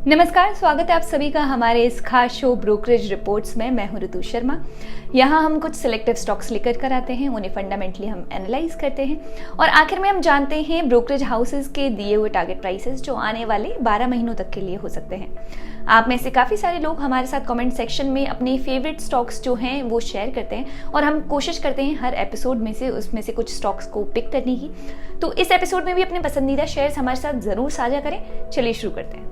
नमस्कार, स्वागत है आप सभी का हमारे इस खास शो ब्रोकरेज रिपोर्ट्स में। मैं हूं ऋतु शर्मा। यहाँ हम कुछ सिलेक्टिव स्टॉक्स लेकर कर आते हैं, उन्हें फंडामेंटली हम एनालाइज करते हैं और आखिर में हम जानते हैं ब्रोकरेज हाउसेज के दिए हुए टारगेट प्राइसेस जो आने वाले 12 महीनों तक के लिए हो सकते हैं। आप में से काफ़ी सारे लोग हमारे साथ कमेंट सेक्शन में अपने फेवरेट स्टॉक्स जो हैं वो शेयर करते हैं और हम कोशिश करते हैं हर एपिसोड में से उसमें से कुछ स्टॉक्स को पिक करने की। तो इस एपिसोड में भी अपने पसंदीदा शेयर्स हमारे साथ ज़रूर साझा करें। चलिए शुरू करते हैं।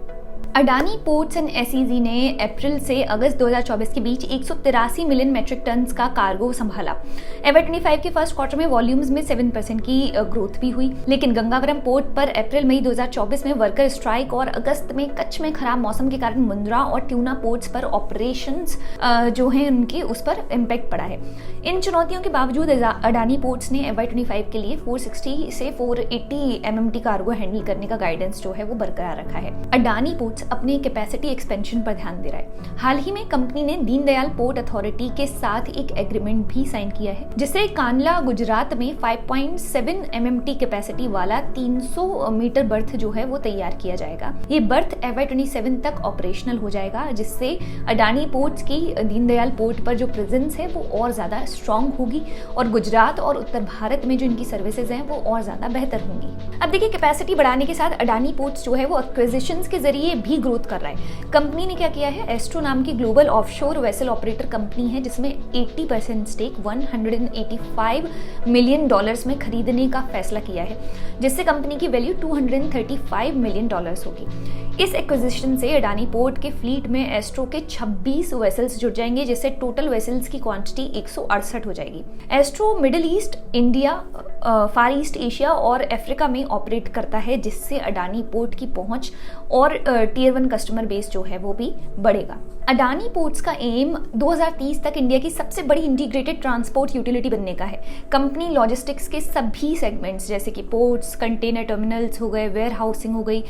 अडानी पोर्ट्स एंड एसईजी ने अप्रैल से अगस्त 2024 के बीच 183 मिलियन मेट्रिक टन्स का कार्गो संभाला। FY25 के फर्स्ट क्वार्टर में वॉल्यूम्स में 7% की ग्रोथ भी हुई, लेकिन गंगावरम पोर्ट पर अप्रैल मई 2024 में वर्कर स्ट्राइक और अगस्त में कच्छ में खराब मौसम के कारण मुंद्रा और ट्यूना पोर्ट्स पर ऑपरेशंस जो हैं उनके उस पर इम्पैक्ट पड़ा है। इन चुनौतियों के बावजूद अडानी पोर्ट्स ने FY25 के लिए 460 से 480 MMT कार्गो हैंडल करने का गाइडेंस जो है वो बरकरार रखा है। अडानी पोर्ट्स अपने कैपेसिटी एक्सपेंशन पर ध्यान दे रहा है। हाल ही में कंपनी ने दीनदयाल पोर्ट अथॉरिटी के साथ एक एग्रीमेंट भी साइन किया है, जिससे कांडला गुजरात में 5.7 MMT कैपेसिटी वाला 300 मीटर बर्थ जो है वो तैयार किया जाएगा। ये बर्थ FY27 तक ऑपरेशनल हो जाएगा, जिससे अडानी पोर्ट्स की दीनदयाल पोर्ट पर जो प्रेजेंस है वो और ज्यादा स्ट्रांग होगी और गुजरात और उत्तर भारत में जो इनकी सर्विसेज हैं वो और ज्यादा बेहतर होंगी। अब देखिए, कैपेसिटी बढ़ाने के साथ अडानी पोर्ट्स जो है वो एक्विजिशंस के जरिए भी ग्रोथ कर रहा है। कंपनी ने क्या किया है, एस्ट्रो नाम की global offshore vessel operator company है जिसमें 80% स्टेक $185 मिलियन में खरीदने का फैसला किया है, जिससे कंपनी की वैल्यू $235 मिलियन होगी। इस एक्विजिशन से अडानी पोर्ट के फ्लीट में एस्ट्रो के 26 वेसल्स जुड़ जाएंगे, जिससे टोटल वेसल्स की क्वांटिटी 168 हो जाएगी। एस्ट्रो मिडिल ईस्ट, इंडिया, फार ईस्ट एशिया और अफ्रीका में ऑपरेट करता है, जिससे अडानी पोर्ट की पहुंच और टियर 1 कस्टमर बेस जो है वो भी बढ़ेगा। अडानी पोर्ट्स का एम 2030 तक इंडिया की सबसे बड़ी इंटीग्रेटेड ट्रांसपोर्ट यूटिलिटी बनने का है। कंपनी लॉजिस्टिक्स के सभी सेगमेंट्स जैसे कि पोर्ट्स, कंटेनर टर्मिनल्स हो गए, वेयर हाउसिंग हो गई,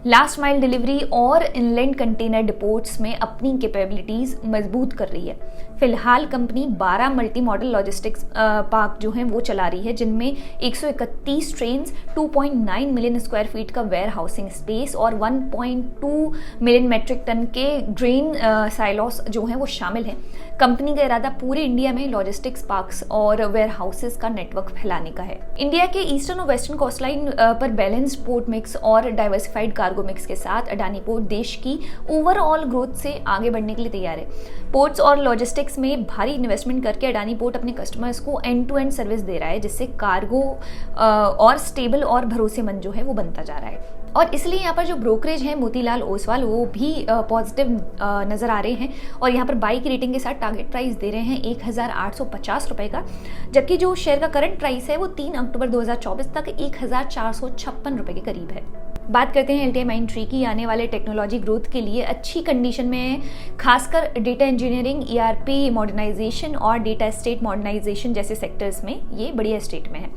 लास्ट माइल डिलीवरी और इनलैंड कंटेनर डिपोट्स में अपनी कैपेबिलिटीज मजबूत कर रही है। फिलहाल company 12 multi modal logistics park जो हैं वो चला रही है, जिनमें 131 ट्रेन्स, 2.9 मिलियन स्क्वायर फीट का वेयर हाउसिंग स्पेस और 1.2 मिलियन मेट्रिक टन के ग्रेन साइलोस जो हैं वो शामिल हैं। कंपनी का इरादा पूरे इंडिया में लॉजिस्टिक्स पार्क्स और वेयर हाउसेस का नेटवर्क फैलाने का है। इंडिया के ईस्टर्न और वेस्टर्न कोस्टलाइन पर बैलेंस्ड पोर्ट मिक्स और डाइवर्सिफाइड कार्गो मिक्स के साथ अडानी पोर्ट देश की ओवरऑल ग्रोथ से आगे बढ़ने के लिए तैयार है। पोर्ट्स और लॉजिस्टिक्स में भारी इन्वेस्टमेंट करके अडानी पोर्ट अपने कस्टमर्स को एंड टू एंड सर्विस दे रहा है, जिससे कार्गो और स्टेबल और भरोसेमंद जो है वो बनता जा रहा है। और इसलिए यहाँ पर जो ब्रोकरेज है मोतीलाल ओसवाल वो भी पॉजिटिव नजर आ रहे हैं और यहाँ पर बाई की रेटिंग के साथ टारगेट प्राइस दे रहे हैं 1850 रुपए का, जबकि जो शेयर का करंट प्राइस है वो 3 अक्टूबर 2024 तक 1456 रुपए के करीब है। बात करते हैं LTI माइंडट्री की। आने वाले टेक्नोलॉजी ग्रोथ के लिए अच्छी कंडीशन में है, खासकर डेटा इंजीनियरिंग, ERP मॉडर्नाइजेशन और डेटा स्टेट मॉडर्नाइजेशन जैसे सेक्टर्स में ये बढ़िया स्टेट में है।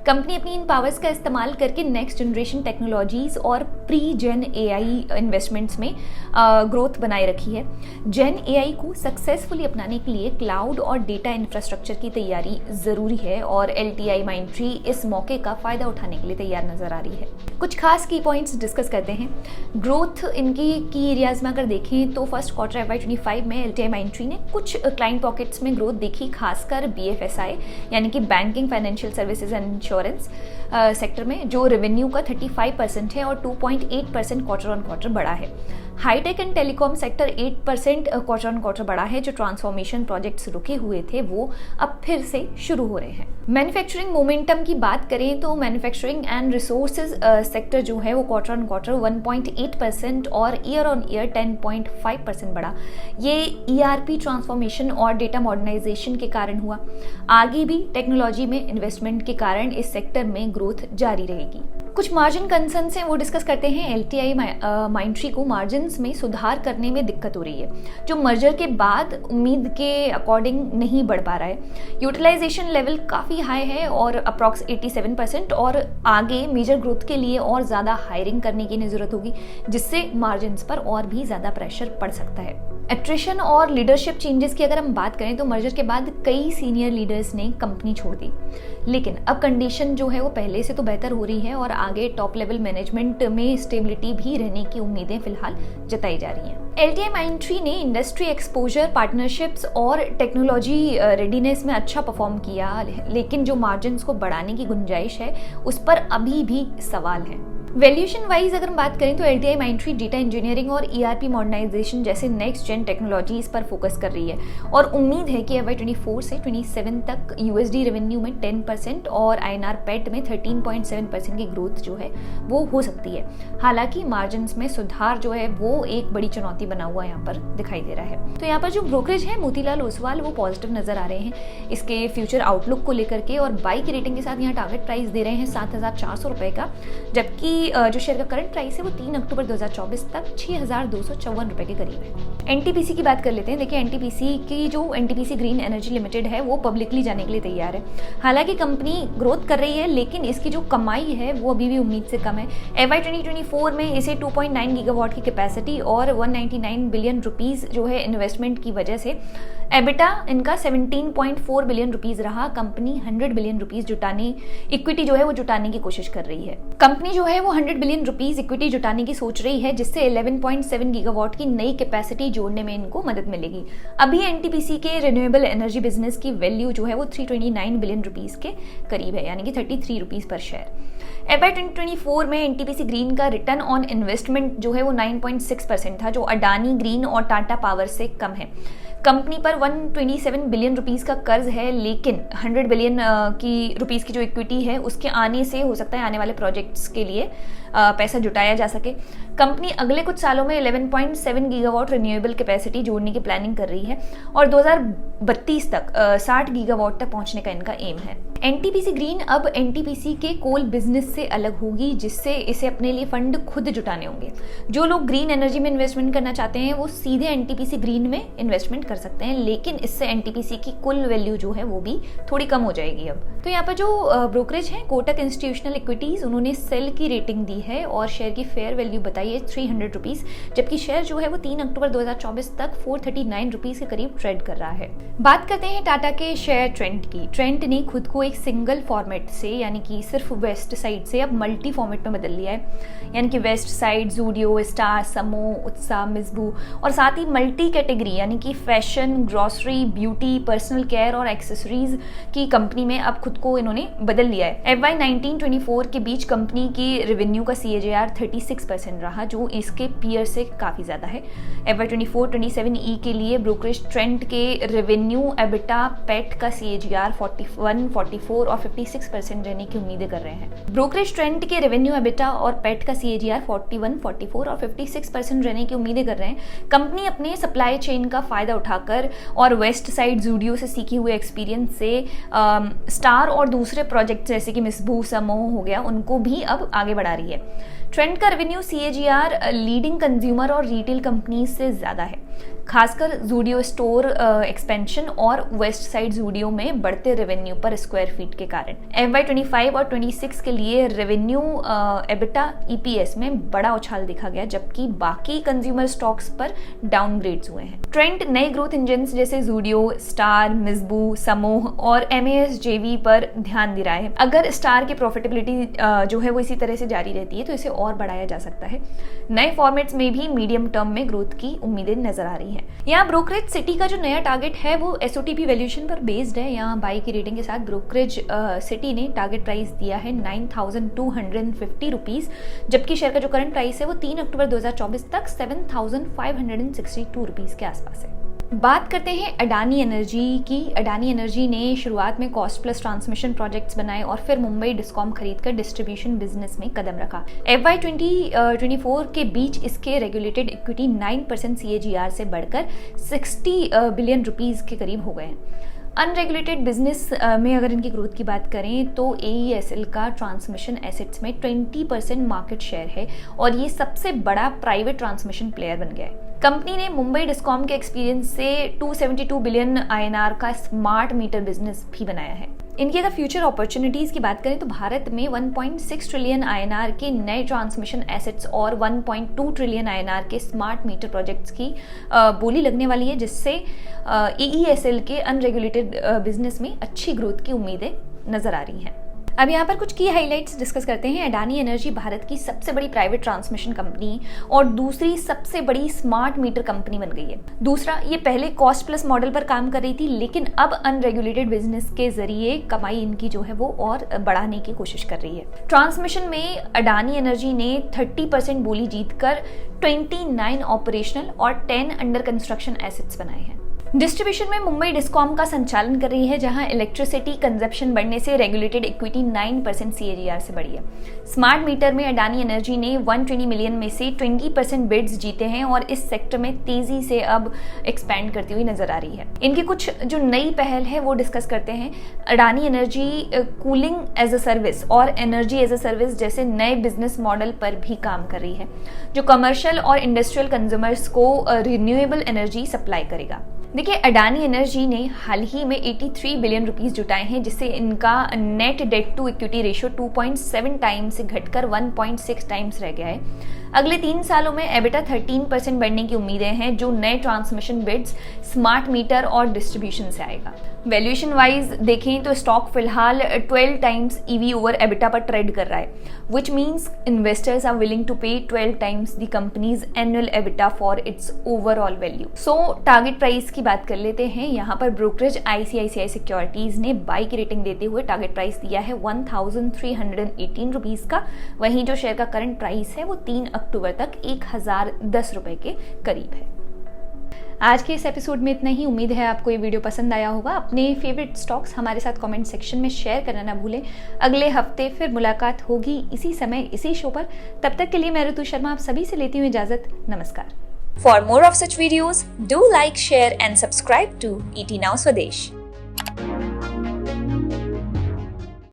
कंपनी अपनी इन पावर्स का इस्तेमाल करके नेक्स्ट जनरेशन टेक्नोलॉजीज और प्री जेन AI इन्वेस्टमेंट्स में ग्रोथ बनाए रखी है। जेन AI को सक्सेसफुली अपनाने के लिए क्लाउड और डेटा इंफ्रास्ट्रक्चर की तैयारी जरूरी है और LTI माइंडट्री इस मौके का फायदा उठाने के लिए तैयार नजर आ रही है। कुछ खास की पॉइंट्स डिस्कस करते हैं। ग्रोथ इनकी की एरियाज में अगर देखें तो फर्स्ट क्वार्टर FY25 में LTI माइंडट्री ने कुछ क्लाइंट पॉकेट्स में ग्रोथ देखी, खासकर BFSI यानी कि banking, financial services and insurance sector में, जो रेवेन्यू का 35% है और 2.8% क्वार्टर ऑन क्वार्टर बढ़ा है। Hi tech and telecom sector 8% quarter on quarter बढ़ा है। जो ट्रांसफॉर्मेशन प्रोजेक्ट्स रुके हुए थे वो अब फिर से शुरू हो रहे हैं। मैन्युफैक्चरिंग मोमेंटम की बात करें तो मैन्युफैक्चरिंग एंड रिसोर्सेज सेक्टर जो है वो क्वार्टर ऑन क्वार्टर 1.8% और ईयर ऑन ईयर 10.5% बढ़ा। ये ERP ट्रांसफॉर्मेशन और डेटा मॉडर्नाइजेशन के कारण हुआ। आगे भी टेक्नोलॉजी में इन्वेस्टमेंट के कारण इस सेक्टर में ग्रोथ जारी रहेगी। कुछ मार्जिन कंसर्न्स हैं वो डिस्कस करते हैं। LTI माइंडट्री को मार्जिन्स में सुधार करने में दिक्कत हो रही है, जो मर्जर के बाद उम्मीद के अकॉर्डिंग नहीं बढ़ पा रहा है। यूटिलाइजेशन लेवल काफ़ी हाई है और अप्रॉक्स 87% और आगे मेजर ग्रोथ के लिए और ज़्यादा हायरिंग करने की ज़रूरत होगी, जिससे मार्जिन्स पर और भी ज़्यादा प्रेशर पड़ सकता है। एट्रिशन और लीडरशिप चेंजेस की अगर हम बात करें तो मर्जर के बाद कई सीनियर लीडर्स ने कंपनी छोड़ दी, लेकिन अब कंडीशन जो है वो पहले से तो बेहतर हो रही है और आगे टॉप लेवल मैनेजमेंट में स्टेबिलिटी भी रहने की उम्मीदें फिलहाल जताई जा रही हैं। LTI माइंडट्री ने इंडस्ट्री एक्सपोजर, पार्टनरशिप्स और टेक्नोलॉजी रेडीनेस में अच्छा परफॉर्म किया, लेकिन जो मार्जिन्स को बढ़ाने की गुंजाइश है उस पर अभी भी सवाल है। वैल्यूएशन वाइज अगर हम बात करें तो LTI माइंडट्री डेटा इंजीनियरिंग और ERP मॉडर्नाइजेशन जैसे नेक्स्ट जेन टेक्नोलॉजीज पर फोकस कर रही है और उम्मीद है कि FY24 से 27 तक USD रेवेन्यू में 10% और INR PAT में 13.7% की ग्रोथ जो है वो हो सकती है। हालांकि मार्जिन्स में सुधार जो है वो एक बड़ी चुनौती बना हुआ यहाँ पर दिखाई दे रहा है। तो यहाँ पर जो ब्रोकरेज है मोतीलाल ओसवाल वो पॉजिटिव नजर आ रहे हैं इसके फ्यूचर आउटलुक को लेकर के, और बाई की रेटिंग के साथ यहाँ टारगेट प्राइस दे रहे हैं 7,400 रुपए का, जबकि जो शेयर का करंट प्राइस है वो 3 अक्टूबर 2024 तक 6,254 रुपए के करीब है। NTPC की बात कर लेते हैं। देखिए NTPC की जो NTPC ग्रीन एनर्जी लिमिटेड है वो पब्लिकली जाने के लिए तैयार है। हालांकि कंपनी ग्रोथ कर रही है लेकिन इसकी जो कमाई है वो अभी भी उम्मीद से कम है। FY 2024 में इसे 2.9 गीगावाट की कैपेसिटी और 199 बिलियन रुपीज जो है इन्वेस्टमेंट की वजह से एबिटा इनका 17.4 बिलियन रुपीज रहा। कंपनी 100 बिलियन रुपीज जुटाने, इक्विटी जो है वो जुटाने की कोशिश कर रही है। कंपनी जो है वो 100 बिलियन रुपीस इक्विटी जुटाने की सोच रही है, जिससे 11.7 गीगावाट की नई कैपेसिटी जोड़ने में इनको मदद मिलेगी। अभी NTPC के रिन्यूएबल एनर्जी बिजनेस की वैल्यू जो है वो 329 बिलियन रुपीस के करीब है, यानी कि 33 रुपीस पर शेयर। FY 2024 में NTPC ग्रीन का रिटर्न ऑन इन्वेस्टमेंट जो है वो 9.6% था, जो अडानी ग्रीन और टाटा पावर से कम है। कंपनी पर 127 बिलियन रुपीस का कर्ज है, लेकिन 100 बिलियन की रुपीस की जो इक्विटी है उसके आने से हो सकता है आने वाले प्रोजेक्ट्स के लिए पैसा जुटाया जा सके। कंपनी अगले कुछ सालों में 11.7 गीगावाट रिन्यूएबल कैपेसिटी जोड़ने की प्लानिंग कर रही है और 2032 तक 60 गीगावाट तक पहुंचने का इनका एम है। NTPC ग्रीन अब NTPC के कोल बिजनेस से अलग होगी, जिससे इसे अपने लिए फंड खुद जुटाने होंगे। जो लोग ग्रीन एनर्जी में इन्वेस्टमेंट करना चाहते हैं वो सीधे NTPC ग्रीन में इन्वेस्टमेंट कर सकते हैं, लेकिन इससे NTPC की कुल वैल्यू जो है वो भी थोड़ी कम हो जाएगी। अब तो यहाँ पर जो ब्रोकरेज है कोटक इंस्टीट्यूशनल इक्विटीज, उन्होंने सेल की रेटिंग दी है और शेयर की फेयर वैल्यू बताई है 300 रुपीज, जबकि शेयर जो है वो 3 अक्टूबर 2024 तक 439 रुपीज के करीब ट्रेड कर रहा है। बात करते हैं टाटा के शेयर ट्रेंड की। ट्रेंड ने खुद को एक सिंगल फॉर्मेट से, यानी कि सिर्फ वेस्ट साइड से, अब मल्टी फॉर्मेट में बदल लिया है, यानी कि वेस्ट साइड, ज़ूडियो, स्टार, समो, उत्साह, मिसबू और साथ ही मल्टी कैटेगरी यानी कि fashion, grocery, beauty, personal care और एक्सेसरीज की कंपनी में अब खुद को इन्होंने बदल लिया है। FY 19-24 के बीच कंपनी की रेवेन्यू का CAGR 36% रहा, जो इसके पीयर से काफ़ी ज़्यादा है। FY 24-27 के लिए ब्रोकरेज ट्रेंड के रेवेन्यू, एबिटा, पैट का CAGR 41, 44 और 56% रहने की उम्मीदें कर रहे हैं। ब्रोकरेज ट्रेंड के रेवेन्यू, एबिटा और पैट का CAGR 41, 44 और 56% रहने की उम्मीदें कर रहे हैं। कंपनी अपने सप्लाई चेन का फायदा उठाकर और वेस्ट साइड ज़ूडियो से सीखे हुए एक्सपीरियंस से स्टार और दूसरे प्रोजेक्ट जैसे कि मिसबू, समूह हो गया, उनको भी अब आगे बढ़ा रही है। ट्रेंड का रेवेन्यू CAGR लीडिंग कंज्यूमर और रिटेल कंपनीज से ज़्यादा है, खासकर ज़ूडियो स्टोर एक्सपेंशन और वेस्ट साइड ज़ूडियो में बढ़ते रेवेन्यू पर स्क्वायर फीट के कारण। FY 25 और 26 के लिए रेवेन्यू, एबिटा, EPS में बड़ा उछाल दिखा गया, जबकि बाकी कंज्यूमर स्टॉक्स पर डाउनग्रेड्स हुए हैं। ट्रेंड नए ग्रोथ इंजन्स जैसे ज़ूडियो, स्टार, मिसबू, समूह और MAS JV पर ध्यान दे रहा है। अगर स्टार की प्रॉफिटेबिलिटी जो है वो इसी तरह से जारी रहती है तो इसे और बढ़ाया जा सकता है। नए फॉर्मेट्स में भी मीडियम टर्म में ग्रोथ की उम्मीदें नजर आ रही हैं। यहाँ ब्रोकरेज सिटी का जो नया टारगेट है वो SOTP वैल्यूएशन पर बेस्ड है। यहाँ बाई की रेटिंग के साथ ब्रोकरेज सिटी ने टारगेट प्राइस दिया है 9,250 रुपीज, जबकि शेयर का जो करंट प्राइस है वो 3 अक्टूबर 2024 तक 7,562 रुपीज के आसपास है। बात करते हैं अडानी एनर्जी की। अडानी एनर्जी ने शुरुआत में कॉस्ट प्लस ट्रांसमिशन प्रोजेक्ट्स बनाए और फिर मुंबई डिस्कॉम खरीदकर डिस्ट्रीब्यूशन बिजनेस में कदम रखा। FY 2024 के बीच इसके रेगुलेटेड इक्विटी 9% CAGR से बढ़कर 60 बिलियन रुपीस के करीब हो गए हैं। अनरेगुलेटेड बिजनेस में अगर इनकी ग्रोथ की बात करें तो AESL का ट्रांसमिशन एसेट्स में 20% मार्केट शेयर है और ये सबसे बड़ा प्राइवेट ट्रांसमिशन प्लेयर बन गया है। कंपनी ने मुंबई डिस्कॉम के एक्सपीरियंस से 272 बिलियन INR का स्मार्ट मीटर बिजनेस भी बनाया है। इनकी अगर फ्यूचर अपॉर्चुनिटीज की बात करें तो भारत में 1.6 ट्रिलियन INR के नए ट्रांसमिशन एसेट्स और 1.2 ट्रिलियन INR के स्मार्ट मीटर प्रोजेक्ट्स की बोली लगने वाली है, जिससे AESL के अनरेगुलेटेड बिजनेस में अच्छी ग्रोथ की उम्मीदें नजर आ रही हैं। अब यहाँ पर कुछ की हाइलाइट्स डिस्कस करते हैं। अडानी एनर्जी भारत की सबसे बड़ी प्राइवेट ट्रांसमिशन कंपनी और दूसरी सबसे बड़ी स्मार्ट मीटर कंपनी बन गई है। दूसरा, ये पहले कॉस्ट प्लस मॉडल पर काम कर रही थी, लेकिन अब अनरेगुलेटेड बिजनेस के जरिए कमाई इनकी जो है वो और बढ़ाने की कोशिश कर रही है। ट्रांसमिशन में अडानी एनर्जी ने 30% बोली जीतकर 29 ऑपरेशनल और 10 अंडर कंस्ट्रक्शन एसेट्स बनाए हैं। डिस्ट्रीब्यूशन में मुंबई डिस्कॉम का संचालन कर रही है, जहां इलेक्ट्रिसिटी कंजप्शन बढ़ने से रेगुलेटेड इक्विटी 9% CAGR से बढ़ी है। स्मार्ट मीटर में अडानी एनर्जी ने 120 मिलियन में से 20% बिड्स जीते हैं और इस सेक्टर में तेजी से अब एक्सपैंड करती हुई नजर आ रही है। इनकी कुछ जो नई पहल है वो डिस्कस करते हैं। Adani energy cooling as a service और एनर्जी एज अ सर्विस जैसे नए बिजनेस मॉडल पर भी काम कर रही है, जो कमर्शियल और इंडस्ट्रियल कंज्यूमर्स को रिन्यूएबल एनर्जी सप्लाई करेगा। देखिए, अडानी एनर्जी ने हाल ही में 83 बिलियन रुपीस जुटाए हैं, जिससे इनका net debt to equity ratio 2.7 times से घटकर 1.6 टाइम्स रह गया है। अगले 3 सालों में एबिटा 13% बढ़ने की उम्मीदें हैं, जो नए ट्रांसमिशन बिड्स, स्मार्ट मीटर और डिस्ट्रीब्यूशन से आएगा। वैल्यूएशन वाइज देखें तो स्टॉक फिलहाल 12 टाइम्स EV ओवर एबिटा पर ट्रेड कर रहा है, which means investors are willing to pay 12 times the company's annual EBITDA for its overall value. So target price की बात कर लेते हैं। यहाँ पर ब्रोकरेज ICICI सिक्योरिटीज ने बाई की रेटिंग देते हुए टारगेट प्राइस दिया है 1318 रुपीज का। वहीं जो शेयर का करंट प्राइस है वो 3 अक्टूबर तक 1010 रुपए के करीब है। आज के इस एपिसोड में इतना ही। उम्मीद है आपको ये वीडियो पसंद आया होगा। अपने फेवरेट स्टॉक्स हमारे साथ कमेंट सेक्शन में शेयर करना ना भूलें। अगले हफ्ते फिर मुलाकात होगी इसी समय इसी शो पर। तब तक के लिए मैं ऋतु शर्मा आप सभी से लेती हूँ इजाजत। नमस्कार। For more of such videos do like, share and subscribe to ET Now Swadesh।